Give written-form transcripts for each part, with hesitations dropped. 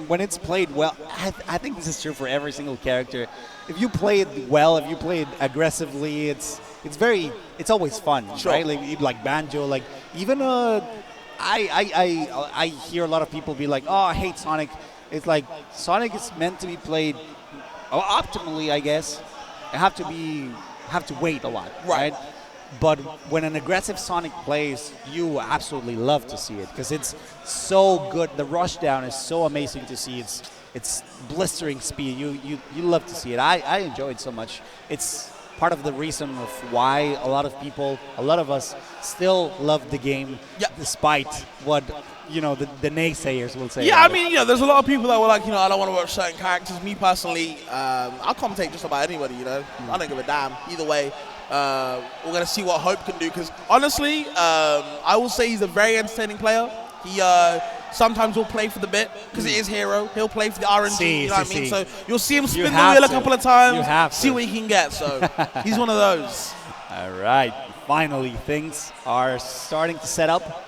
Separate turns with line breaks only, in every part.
when it's played well, I think this is true for every single character. If you play it well, if you play it aggressively, it's always fun, right? Like Banjo, like even I hear a lot of people be like, oh, I hate Sonic. It's like Sonic is meant to be played optimally, I guess. Have to wait a lot, right? But when an aggressive Sonic plays, you absolutely love to see it because it's so good. The rush down is so amazing to see. It's blistering speed. You love to see it. I enjoy it so much. It's part of the reason of why a lot of us still love the game, despite what the naysayers will say.
Yeah, I mean, there's a lot of people that were like, I don't want to watch certain characters. Me personally, I'll commentate just about anybody. I don't give a damn either way. We're gonna see what Hope can do because honestly, I will say he's a very entertaining player. He sometimes will play for the bit because it is Hero. He'll play for the RNG. You know what I mean? So you'll see him spin the wheel a couple of times, see what he can get. So he's one of those.
All right, finally things are starting to set up.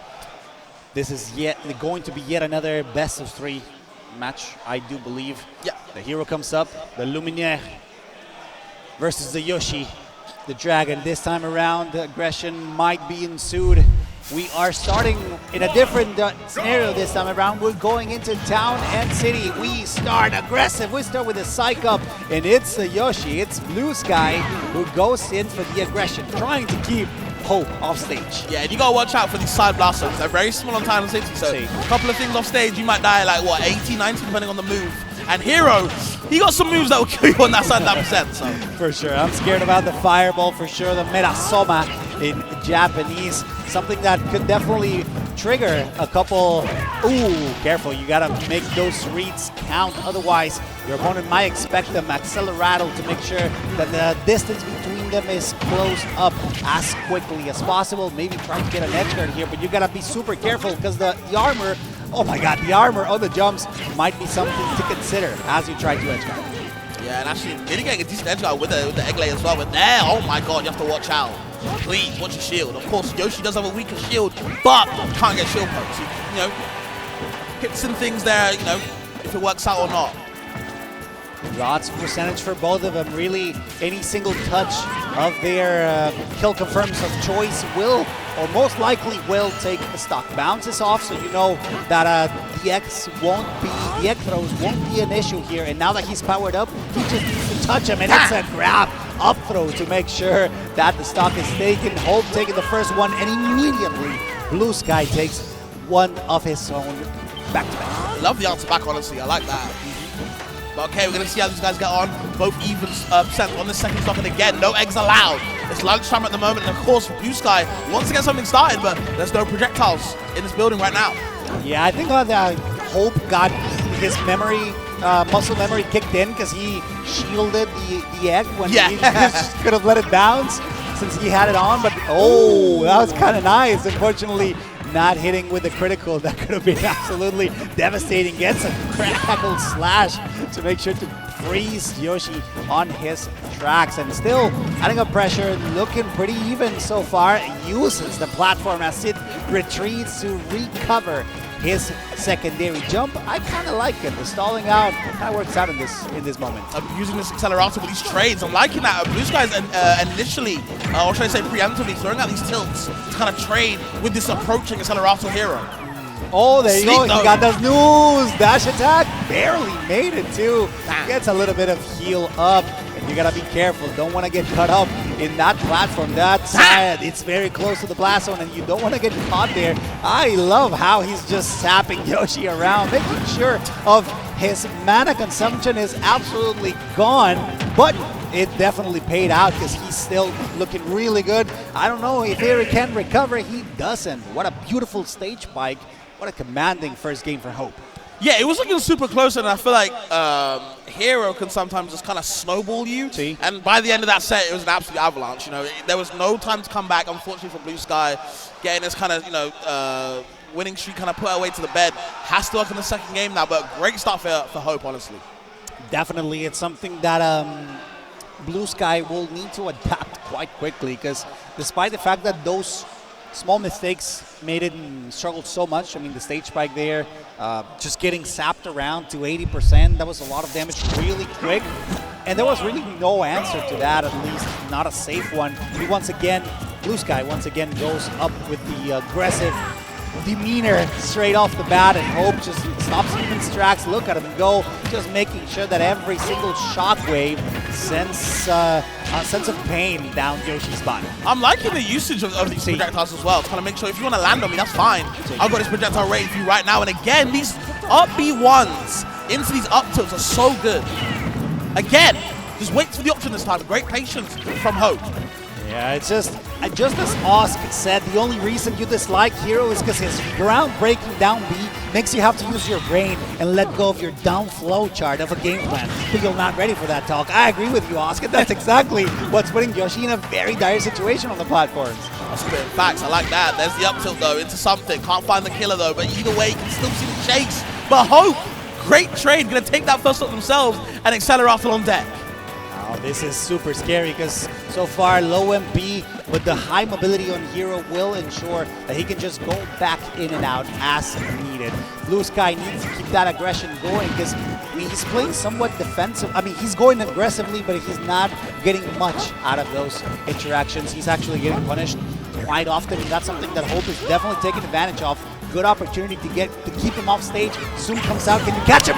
This is going to be yet another best of 3 match, I do believe.
Yeah.
The Hero comes up, the Luminaire versus the Yoshi. The Dragon this time around, the aggression might be ensued. We are starting in a different scenario this time around. We're going into town and city. We start aggressive. We start with a psych up, and it's the Yoshi. It's Bluesky who goes in for the aggression, trying to keep Hope off stage.
Yeah, and you gotta watch out for these side blasters. They're very small on Town and City, so a couple of things off stage, you might die like, 80, 90, depending on the move. And Hero, he got some moves that will kill you on that side of that percent. So.
For sure. I'm scared about the Fireball for sure. The Metasoma in Japanese. Something that could definitely trigger a couple. Ooh, careful. You got to make those reads count. Otherwise, your opponent might expect them Accelerato to make sure that the distance between them is closed up as quickly as possible. Maybe try to get an edge guard here, but you got to be super careful because the armor. Oh my god, the armor on the jumps might be something to consider as you try to edge guard.
Yeah, and actually, really getting a decent edge guard with the egg lay as well. But there, oh my god, you have to watch out. Please, watch your shield. Of course, Yoshi does have a weaker shield, but can't get shield pokes. Hit some things there, if it works out or not.
Lots of percentage for both of them. Really, any single touch of their kill confirms of choice will, or most likely will, take the stock bounces off. So you know that the X throws won't be an issue here. And now that he's powered up, he just needs to touch him, and it's a grab up throw to make sure that the stock is taken. Hope taking the first one, and immediately Bluesky takes one of his own back to back.
Love the answer back, honestly. I like that. But okay, we're going to see how these guys get on. Both even percent on the second stock, and again, no eggs allowed. It's lunchtime at the moment, and of course, Bluesky wants to get something started, but there's no projectiles in this building right now.
Yeah, I think Hope got his memory, muscle memory kicked in because he shielded the egg when he just could have let it bounce since he had it on. But oh, that was kind of nice. Unfortunately, not hitting with the critical. That could have been absolutely devastating. Gets a crackle slash to make sure to freeze Yoshi on his tracks. And still adding up pressure, looking pretty even so far. Uses the platform as it retreats to recover his secondary jump. I kind of like it. The stalling out kind of works out in this moment.
I'm using this Accelerator with these trades. I'm liking that. Bluesky's initially, or should I say preemptively, throwing out these tilts to kind of trade with this approaching Accelerator Hero.
Oh, there you go. He got the snooze. Dash attack. Barely made it, too. Gets a little bit of heal up. And you got to be careful. Don't want to get cut up in that platform. That side, it's very close to the blast zone, and you don't want to get caught there. I love how he's just sapping Yoshi around, making sure of his mana consumption is absolutely gone. But it definitely paid out because he's still looking really good. I don't know if he can recover. He doesn't. What a beautiful stage spike. What a commanding first game for Hope.
Yeah, it was looking super close, and I feel like Hero can sometimes just kind of snowball you.
See?
And by the end of that set, it was an absolute avalanche. There was no time to come back, unfortunately, for Bluesky. Getting this kind of, winning streak kind of put away to the bed. Has to work in the second game now, but great start for Hope, honestly.
Definitely. It's something that Bluesky will need to adapt quite quickly because despite the fact that those small mistakes made it and struggled so much. I mean, the stage spike there, just getting sapped around to 80%. That was a lot of damage really quick. And there was really no answer to that, at least not a safe one. He once again, Bluesky once again goes up with the aggressive demeanor straight off the bat, and Hope just stops him in his tracks. Look at him go, just making sure that every single shockwave sends a sense of pain down Yoshi's body.
I'm liking the usage of these projectiles as well. To kind of make sure if you want to land on me, that's fine. I've got this projectile ready for you right now. And again, these up B1s into these up tilts are so good. Again, just wait for the option this time. Great patience from Hope.
Yeah, it's just as Osk said, the only reason you dislike Hero is because his ground-breaking down B makes you have to use your brain and let go of your down flow chart of a game plan. But you're not ready for that talk. I agree with you, Osk, and that's exactly what's putting Yoshi in a very dire situation on the platforms.
That's spitting facts. I like that. There's the up tilt, though, into something. Can't find the killer, though, but either way, you can still see the chase. But Hope, great trade, going to take that first up themselves and accelerate on deck.
Oh, this is super scary because so far low MP with the high mobility on Hero will ensure that he can just go back in and out as needed. Bluesky needs to keep that aggression going because he's playing somewhat defensive. I mean, he's going aggressively, but he's not getting much out of those interactions. He's actually getting punished quite often, and that's something that Hope is definitely taking advantage of. Good opportunity to keep him off stage. Zoom comes out. Can you catch him?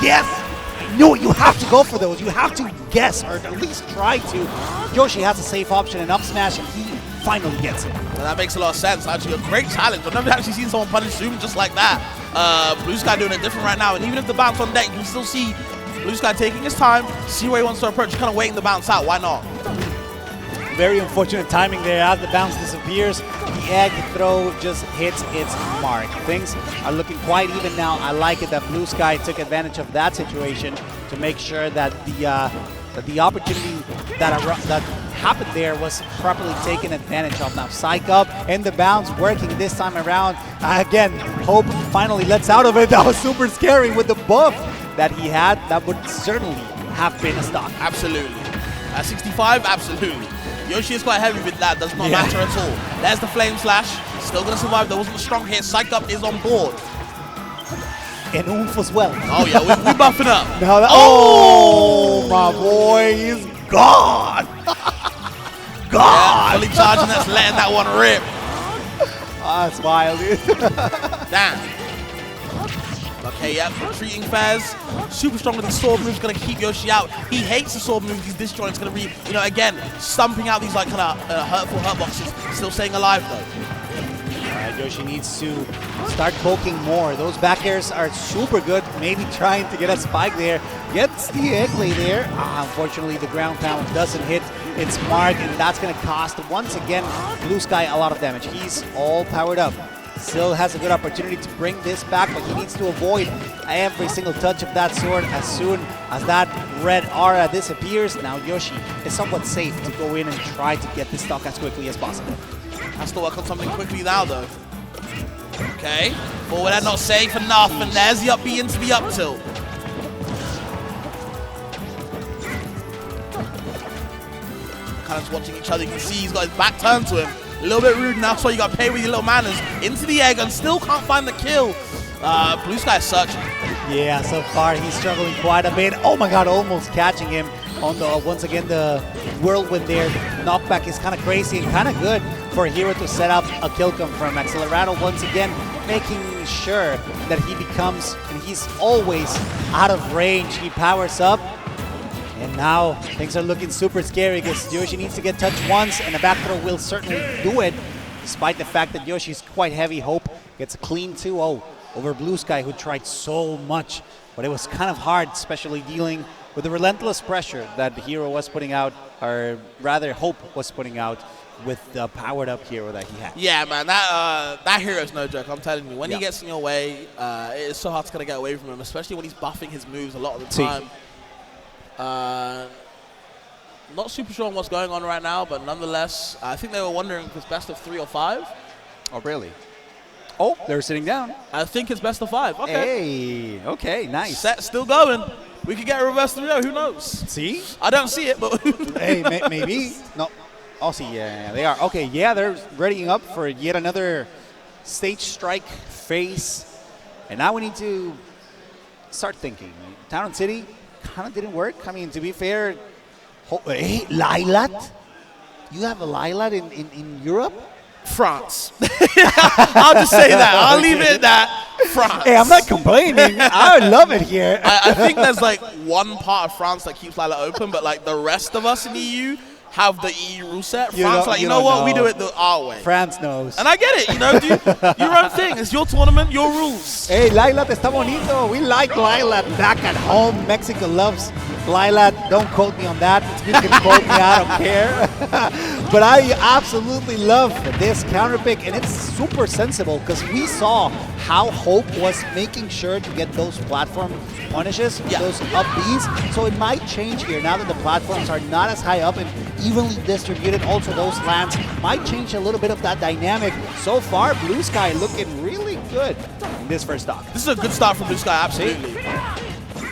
Yes! No, you have to go for those. You have to guess, or at least try to. Yoshi has a safe option, an up smash, and he finally gets it.
Well, that makes a lot of sense. Actually, a great challenge. I've never actually seen someone punish Zoom just like that. Bluesky doing it different right now, and even if the bounce on deck, you can still see Bluesky taking his time, see where he wants to approach, kind of waiting the bounce out. Why not?
Very unfortunate timing there as the bounce disappears. The egg throw just hits its mark. Things are looking quite even now. I like it that Bluesky took advantage of that situation to make sure that the opportunity that happened there was properly taken advantage of. Now Psych up and the bounce working this time around. Again, Hope finally lets out of it. That was super scary with the buff that he had. That would certainly have been a stock.
Absolutely. At 65, absolutely. Yoshi is quite heavy with that, does not matter at all. There's the Flame Slash, still going to survive. There wasn't a strong hit. Psych Up is on board.
And Oomph as well.
Oh yeah, we're buffing up.
Now oh, my boy, he's gone. Gone.
Yeah, fully charging, that's letting that one rip.
Ah, that's wild, dude.
Damn. Okay, yep, retreating Faz. Super strong with the sword move, going to keep Yoshi out. He hates the sword move. These disjoints going to be, you know, again, stumping out these like kind of hurtful hurt boxes. Still staying alive though.
All right, Yoshi needs to start poking more. Those back airs are super good. Maybe trying to get a spike there. Gets the egg lay there. Unfortunately, the ground pound doesn't hit its mark, and that's going to cost, once again, Bluesky a lot of damage. He's all powered up. Still has a good opportunity to bring this back, but he needs to avoid every single touch of that sword as soon as that red aura disappears. Now Yoshi is somewhat safe to go in and try to get this stock as quickly as possible.
Has to work on something quickly now, though. Okay, forward air not safe enough, and there's the up B into the up tilt. Kind of just watching each other. You can see he's got his back turned to him. A little bit rude now, so you got to pay with your little manners. Into the egg and still can't find the kill. Bluesky is such.
Yeah, so far he's struggling quite a bit. Oh my god, almost catching him on the, once again, the whirlwind there. Knockback is kind of crazy and kind of good for a Hero to set up a kill confirm. Accelerato once again making sure that he becomes, and he's always out of range. He powers up. And now things are looking super scary because Yoshi needs to get touched once, and a back throw will certainly do it, despite the fact that Yoshi's quite heavy. Hope gets a clean 2-0 over Bluesky, who tried so much, but it was kind of hard, especially dealing with the relentless pressure that the Hero was putting out, or rather Hope was putting out with the powered up Hero that he had.
Yeah, man, that Hero's no joke, I'm telling you. When he gets in your way, it is so hard to kind of get away from him, especially when he's buffing his moves a lot of the time. Not super sure on what's going on right now, but nonetheless, I think they were wondering if it's best of 3 or 5.
Oh, really? Oh, they're sitting down.
I think it's best of 5. Okay.
Hey, okay, nice.
Set still going. We could get a reverse 3-0, who knows?
See?
I don't see it, but
hey, maybe. No. Aussie, yeah, they are. Okay, yeah, they're readying up for yet another stage strike phase. And now we need to start thinking. Town and City kind of didn't work. I mean, to be fair, hey, Lilat? You have a Lilat in Europe?
France. I'll just say that. I'll leave it at that. France.
Hey, I'm not complaining. I love it here.
I think there's like one part of France that keeps Lila open, but like the rest of us in the EU have the EU rule set. France, like, you know what? We do it our way.
France knows.
And I get it, you know, do your own thing. It's your tournament, your rules.
Hey, Lilat está bonito. We like Lilat back at home. Mexico loves Lilat. Don't quote me on that. You can quote me, I don't care. But I absolutely love this counter pick, and it's super sensible because we saw how Hope was making sure to get those platform punishes, those up Bs. So it might change here now that the platforms are not as high up and evenly distributed. Also, those lands might change a little bit of that dynamic. So far, Bluesky looking really good in this first stock.
This is a good start from Bluesky, absolutely.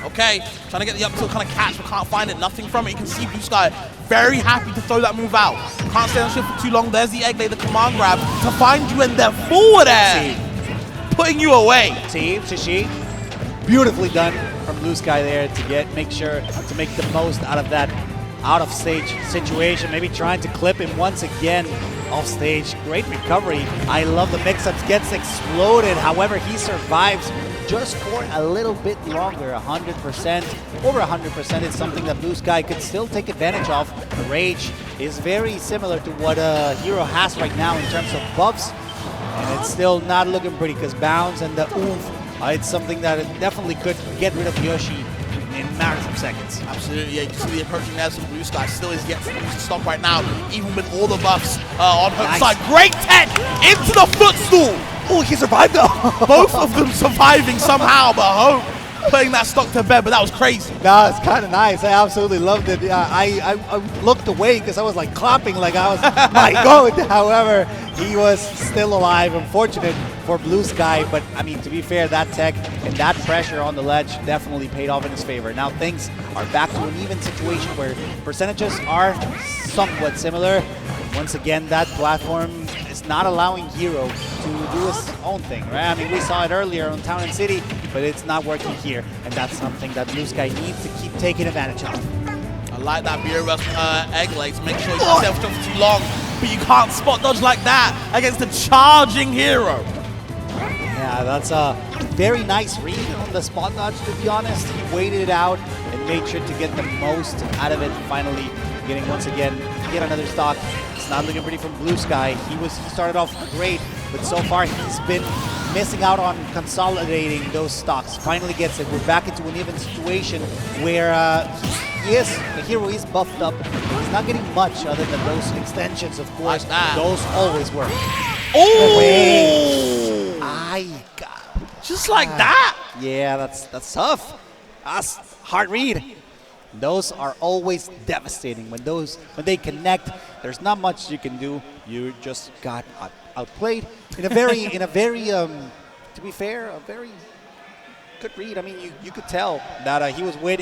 Okay, trying to get the up tilt kind of catch, but can't find it. Nothing from it. You can see Bluesky very happy to throw that move out. Can't stay on shift for too long. There's the egg lay, the command grab to find you, and they're forward air, putting you away.
See, Shishi, beautifully done from Bluesky there to make sure to make the most out of that out of stage situation. Maybe trying to clip him once again off stage. Great recovery. I love the mix-ups. Gets exploded. However, he survives just for a little bit longer. 100%. Over 100% is something that Bluesky could still take advantage of. The rage is very similar to what Hero has right now in terms of buffs. And it's still not looking pretty because bounce and the oomph, it's something that definitely could get rid of Yoshi in matters of seconds.
Absolutely, yeah. You can see the approaching there from Bluesky. Still is yet to use the stock right now, even with all the buffs on Hope's side. Great tech into the footstool.
Oh, he survived though.
Both of them surviving somehow, but Hope putting that stock to bed, but that was crazy.
Nah, it's kind of nice. I absolutely loved it. I looked away because I was like clapping like I was my goat. However, he was still alive. Unfortunate for Bluesky, but I mean, to be fair, that tech and that pressure on the ledge definitely paid off in his favor. Now things are back to an even situation where percentages are somewhat similar. Once again, that platform is not allowing Hero to do his own thing, right? I mean, we saw it earlier on Town and City, but it's not working here, and that's something that Bluesky needs to keep taking advantage of.
I like that Beer Rush egg legs. Make sure you don't stay for too long, but you can't spot dodge like that against the charging Hero.
Yeah, that's a very nice read on the spot dodge, to be honest. He waited it out and made sure to get the most out of it, finally getting once again yet another stock. It's not looking pretty from Bluesky. He started off great, but so far he's been missing out on consolidating those stocks. Finally gets it. We're back into an even situation where the Hero is buffed up. He's not getting much other than those extensions, of course. Those always work.
Oh!
I got
just like that.
Yeah, that's tough. That's hard read. Those are always devastating. When they connect, there's not much you can do. You just got outplayed in a very to be fair, a very good read. I mean, you could tell that he was waiting.